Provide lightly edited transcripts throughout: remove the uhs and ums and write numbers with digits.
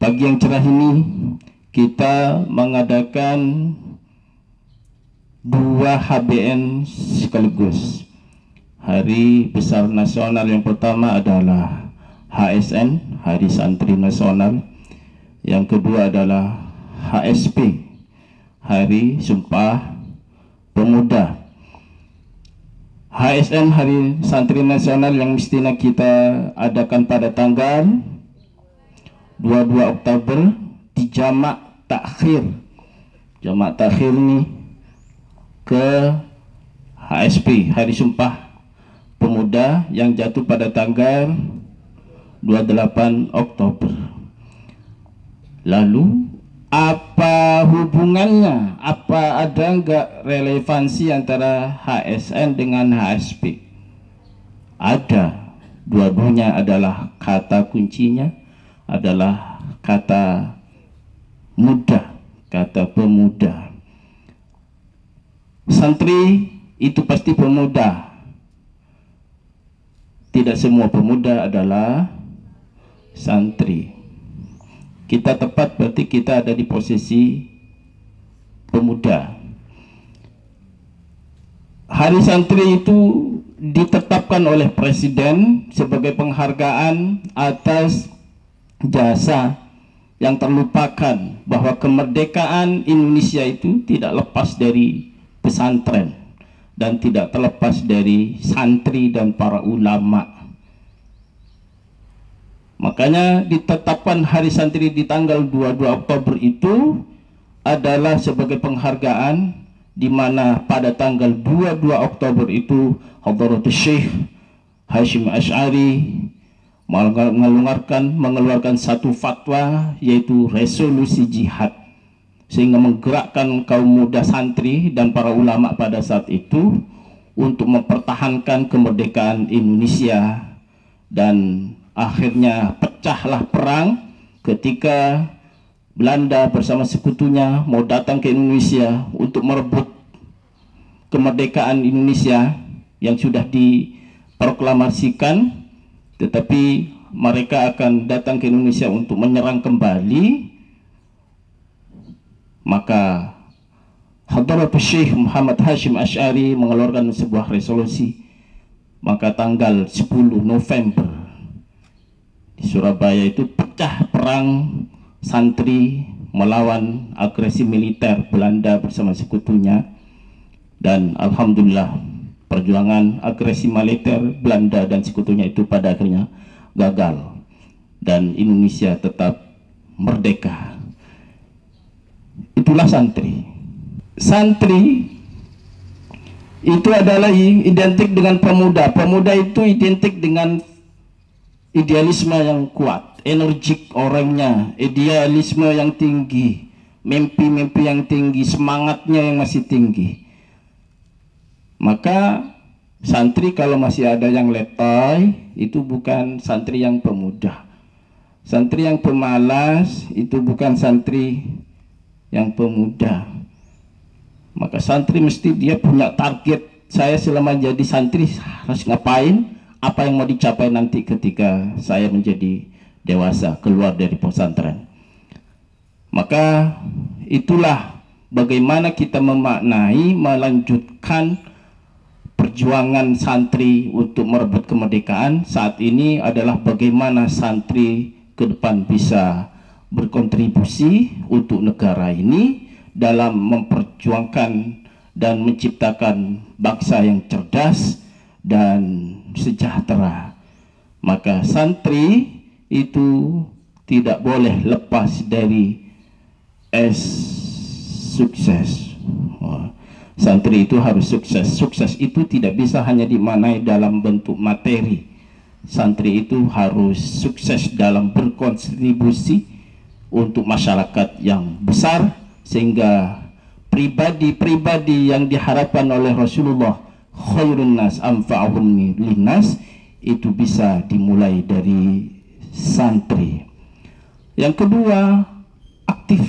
Pagi yang cerah ini kita mengadakan 2 HBN sekaligus. Hari besar nasional yang pertama adalah HSN, Hari Santri Nasional. Yang kedua adalah HSP, Hari Sumpah Pemuda. HSN, Hari Santri Nasional, yang mestinya kita adakan pada tanggal 22 Oktober di jamak takhir. Jamak takhir ini ke HSP, Hari Sumpah Pemuda, yang jatuh pada tanggal 28 Oktober. Lalu apa hubungannya? Apa ada enggak relevansi antara HSN dengan HSP? Ada. Dua-duanya adalah kata kuncinya adalah kata muda, kata pemuda. Santri itu pasti pemuda. Tidak semua pemuda adalah santri. Kita tepat berarti kita ada di posisi pemuda. Hari Santri itu ditetapkan oleh Presiden sebagai penghargaan atas jasa yang terlupakan, bahwa kemerdekaan Indonesia itu tidak lepas dari pesantren dan tidak terlepas dari santri dan para ulama. Makanya ditetapkan Hari Santri di tanggal 22 Oktober itu adalah sebagai penghargaan, di mana pada tanggal 22 Oktober itu Hadratus Syekh Hasyim Asy'ari mengeluarkan satu fatwa, yaitu resolusi jihad, sehingga menggerakkan kaum muda santri dan para ulama pada saat itu untuk mempertahankan kemerdekaan Indonesia. Dan akhirnya pecahlah perang ketika Belanda bersama sekutunya mau datang ke Indonesia untuk merebut kemerdekaan Indonesia yang sudah diproklamasikan. Tetapi mereka akan datang ke Indonesia untuk menyerang kembali. Maka Hadratus Syekh Muhammad Hasyim Asy'ari mengeluarkan sebuah resolusi. Maka tanggal 10 November di Surabaya itu pecah perang santri melawan agresi militer Belanda bersama sekutunya. Dan alhamdulillah, perjuangan agresi militer Belanda dan sekutunya itu pada akhirnya gagal dan Indonesia tetap merdeka. Itulah santri. Santri itu adalah identik dengan pemuda. Pemuda itu identik dengan idealisme yang kuat, energik orangnya, idealisme yang tinggi, mimpi-mimpi yang tinggi, semangatnya yang masih tinggi. Maka santri kalau masih ada yang letoy, itu bukan santri yang pemuda. Santri yang pemalas itu bukan santri yang pemuda. Maka santri mesti dia punya target. Saya selama jadi santri harus ngapain, apa yang mau dicapai nanti ketika saya menjadi dewasa, keluar dari pesantren. Maka itulah bagaimana kita memaknai, melanjutkan perjuangan santri untuk merebut kemerdekaan saat ini adalah bagaimana santri ke depan bisa berkontribusi untuk negara ini dalam memperjuangkan dan menciptakan bangsa yang cerdas dan sejahtera. Maka santri itu tidak boleh lepas dari sukses. Santri itu harus sukses. Sukses itu tidak bisa hanya dimaknai dalam bentuk materi. Santri itu harus sukses dalam berkontribusi untuk masyarakat yang besar, sehingga pribadi-pribadi yang diharapkan oleh Rasulullah, khairun nas anfa'uhum linnas, itu bisa dimulai dari santri. Yang kedua, aktif.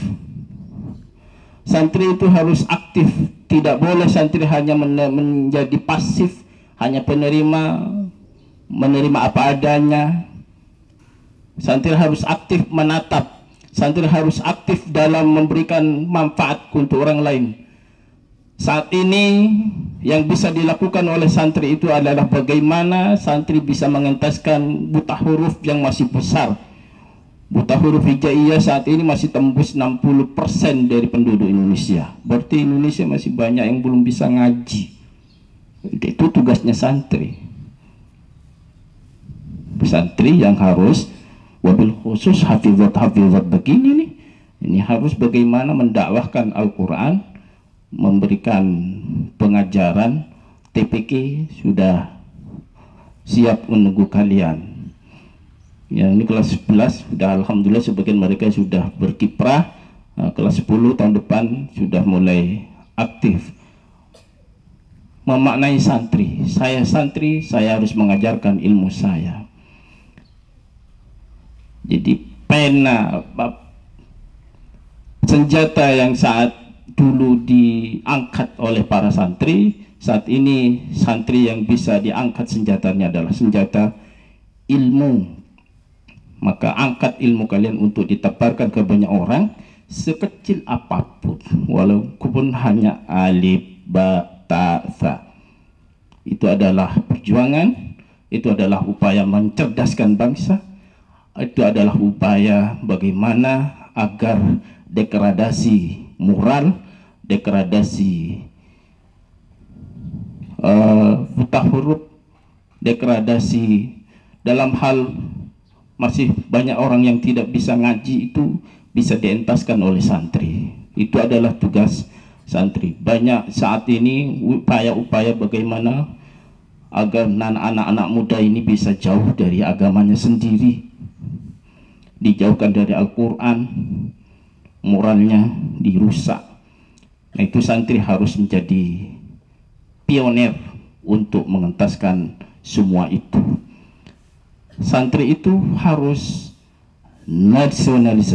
Santri itu harus aktif. Tidak boleh santri hanya menjadi pasif, hanya menerima apa adanya. Santri harus aktif menatap Santri harus aktif dalam memberikan manfaat untuk orang lain. Saat ini yang bisa dilakukan oleh santri itu adalah bagaimana santri bisa mengentaskan buta huruf yang masih besar. Buta huruf hijaiyah saat ini masih tembus 60% dari penduduk Indonesia. Berarti Indonesia masih banyak yang belum bisa ngaji. Itu tugasnya santri. Santri yang harus, wabil khusus hafizat begini nih, ini harus bagaimana mendakwahkan Al-Quran, memberikan pengajaran. TPK sudah siap menunggu kalian. Yang ini kelas 11 sudah, alhamdulillah sebagian mereka sudah berkiprah. Kelas 10 tahun depan sudah mulai aktif memaknai santri. Saya santri, saya harus mengajarkan ilmu saya. Jadi pena, senjata yang saat dulu diangkat oleh para santri, saat ini santri yang bisa diangkat senjatanya adalah senjata ilmu. Maka angkat ilmu kalian untuk ditebarkan ke banyak orang, sekecil apapun, walaupun hanya alif, ba, ta, tha. Itu adalah perjuangan, itu adalah upaya mencerdaskan bangsa, itu adalah upaya bagaimana agar degradasi moral, degradasi buta huruf, degradasi dalam hal masih banyak orang yang tidak bisa ngaji itu bisa dientaskan oleh santri. Itu adalah tugas santri. Banyak saat ini upaya-upaya bagaimana agar anak-anak muda ini bisa jauh dari agamanya sendiri, dijauhkan dari Al-Quran, moralnya dirusak. Nah, itu santri harus menjadi pionir untuk mengentaskan semua itu. Santri itu harus nasionalis,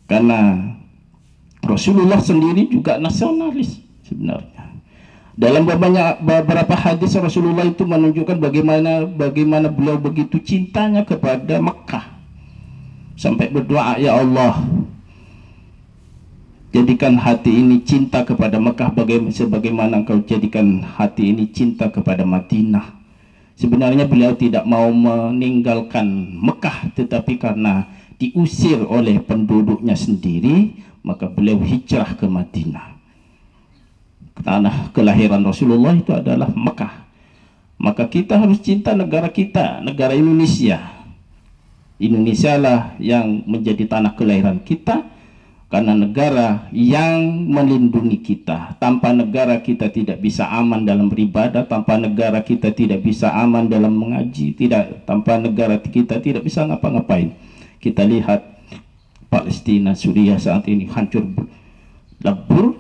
karena Rasulullah sendiri juga nasionalis sebenarnya. Dalam beberapa hadis Rasulullah itu menunjukkan bagaimana beliau begitu cintanya kepada Mekah, sampai berdoa, ya Allah, jadikan hati ini cinta kepada Mekah sebagaimana Engkau jadikan hati ini cinta kepada Madinah. Sebenarnya beliau tidak mau meninggalkan Mekah, tetapi karena diusir oleh penduduknya sendiri, maka beliau hijrah ke Madinah. Tanah kelahiran Rasulullah itu adalah Mekah. Maka kita harus cinta negara kita, negara Indonesia. Indonesia lah yang menjadi tanah kelahiran kita, karena negara yang melindungi kita. Tanpa negara kita tidak bisa aman dalam beribadah, tanpa negara kita tidak bisa aman dalam mengaji, tanpa negara kita tidak bisa ngapa-ngapain. Kita lihat Palestina, Suriah saat ini hancur lebur,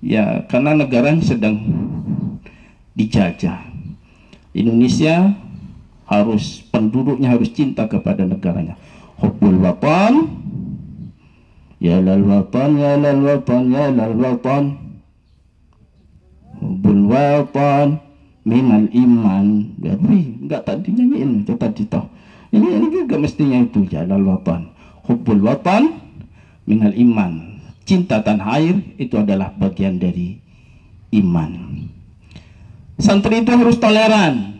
ya karena negaranya sedang dijajah. Indonesia harus, penduduknya harus cinta kepada negaranya. Hubbul watan, ya lal watan, ya lal watan, ya lal watan. Hubbul watan minal iman. Enggak tadi nyanyiin tadi toh. Ini juga mestinya itu, ya lal watan. Hubbul watan minal iman. Cinta tanah air itu adalah bagian dari iman. Santri itu harus toleran,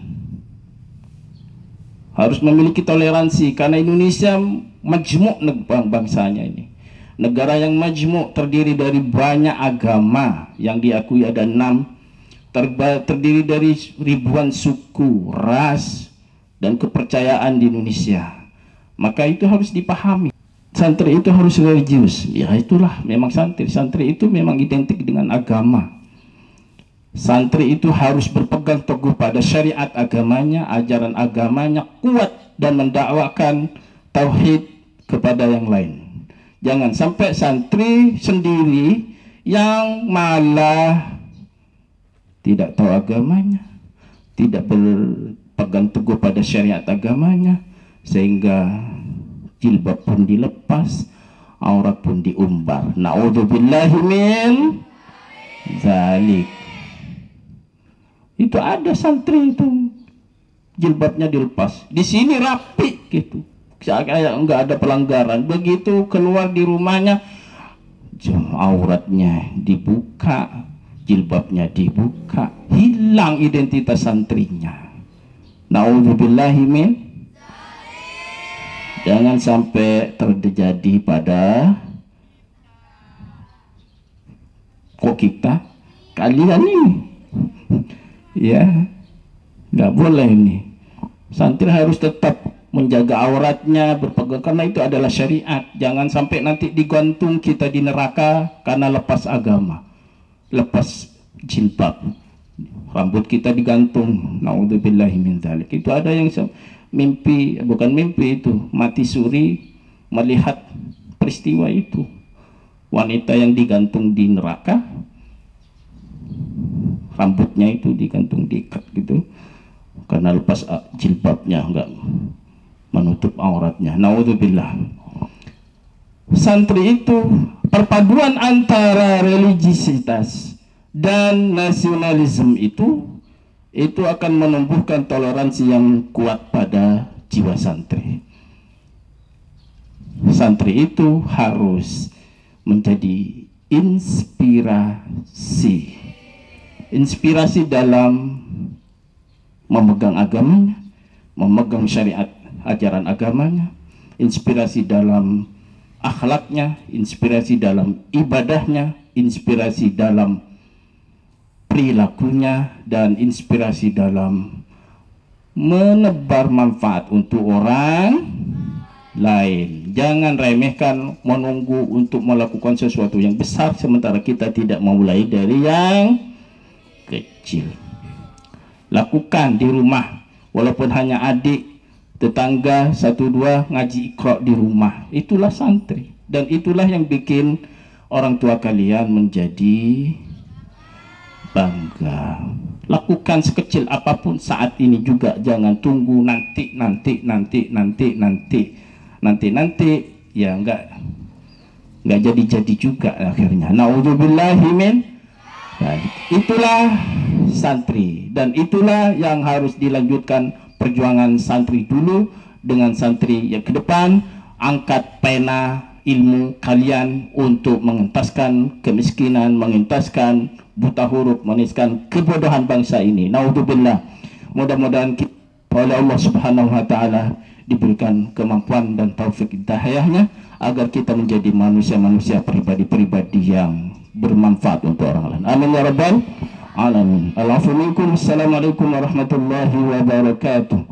harus memiliki toleransi, karena Indonesia majmuk bangsanya ini. Negara yang majmuk, terdiri dari banyak agama yang diakui ada 6, terdiri dari ribuan suku, ras, dan kepercayaan di Indonesia. Maka itu harus dipahami. Santri itu harus religius. Ya itulah memang santri. Santri itu memang identik dengan agama. Santri itu harus berpegang teguh pada syariat agamanya, ajaran agamanya, kuat dan mendakwakan tauhid kepada yang lain. Jangan sampai santri sendiri yang malah tidak tahu agamanya, tidak berpegang teguh pada syariat agamanya, sehingga jilbab pun dilepas, aurat pun diumbar. Na'udzubillahi min zalik. Itu ada santri itu jilbabnya dilepas, di sini rapi gitu. kayak nggak ada pelanggaran. Begitu keluar di rumahnya, auratnya dibuka, jilbabnya dibuka, hilang identitas santrinya. Nauzubillahi min. Jangan sampai terjadi pada kita kalian ini. Ya, nggak boleh ini. Santri harus tetap menjaga auratnya, berpegang, karena itu adalah syariat. Jangan sampai nanti digantung kita di neraka karena lepas agama, lepas jilbab, rambut kita digantung. Naudzubillahi min dzalik. Itu ada yang mimpi, bukan mimpi, itu mati suri melihat peristiwa itu. Wanita yang digantung di neraka, rambutnya itu digantung, diikat gitu, karena lepas jilbabnya, enggak menutup auratnya. Naudzubillah. Santri itu perpaduan antara religiositas dan nasionalisme itu akan menumbuhkan toleransi yang kuat pada jiwa santri. Santri itu harus menjadi inspirasi dalam memegang agamanya, memegang syariat ajaran agamanya, inspirasi dalam akhlaknya, inspirasi dalam ibadahnya, inspirasi dalam perilakunya, dan inspirasi dalam menebar manfaat untuk orang lain. Jangan remehkan, menunggu untuk melakukan sesuatu yang besar sementara kita tidak memulai dari yang kecil. Lakukan di rumah, walaupun hanya adik, tetangga, 1-2 ngaji Iqra di rumah. Itulah santri, dan itulah yang bikin orang tua kalian menjadi bangga. Lakukan sekecil apapun saat ini juga, jangan tunggu nanti, ya enggak jadi juga akhirnya. Naudzubillahi min. Itulah santri, dan itulah yang harus dilanjutkan perjuangan santri dulu dengan santri yang ke depan. Angkat pena ilmu kalian untuk mengentaskan kemiskinan, mengentaskan buta huruf, mengentaskan kebodohan bangsa ini. Naudzubillah. Mudah-mudahan oleh Allah Subhanahu wa taala diberikan kemampuan dan taufik hidayahnya agar kita menjadi manusia-manusia, pribadi-pribadi yang bermanfaat untuk orang lain. Amin ya rabbal alamin. Assalamualaikum warahmatullahi wabarakatuh.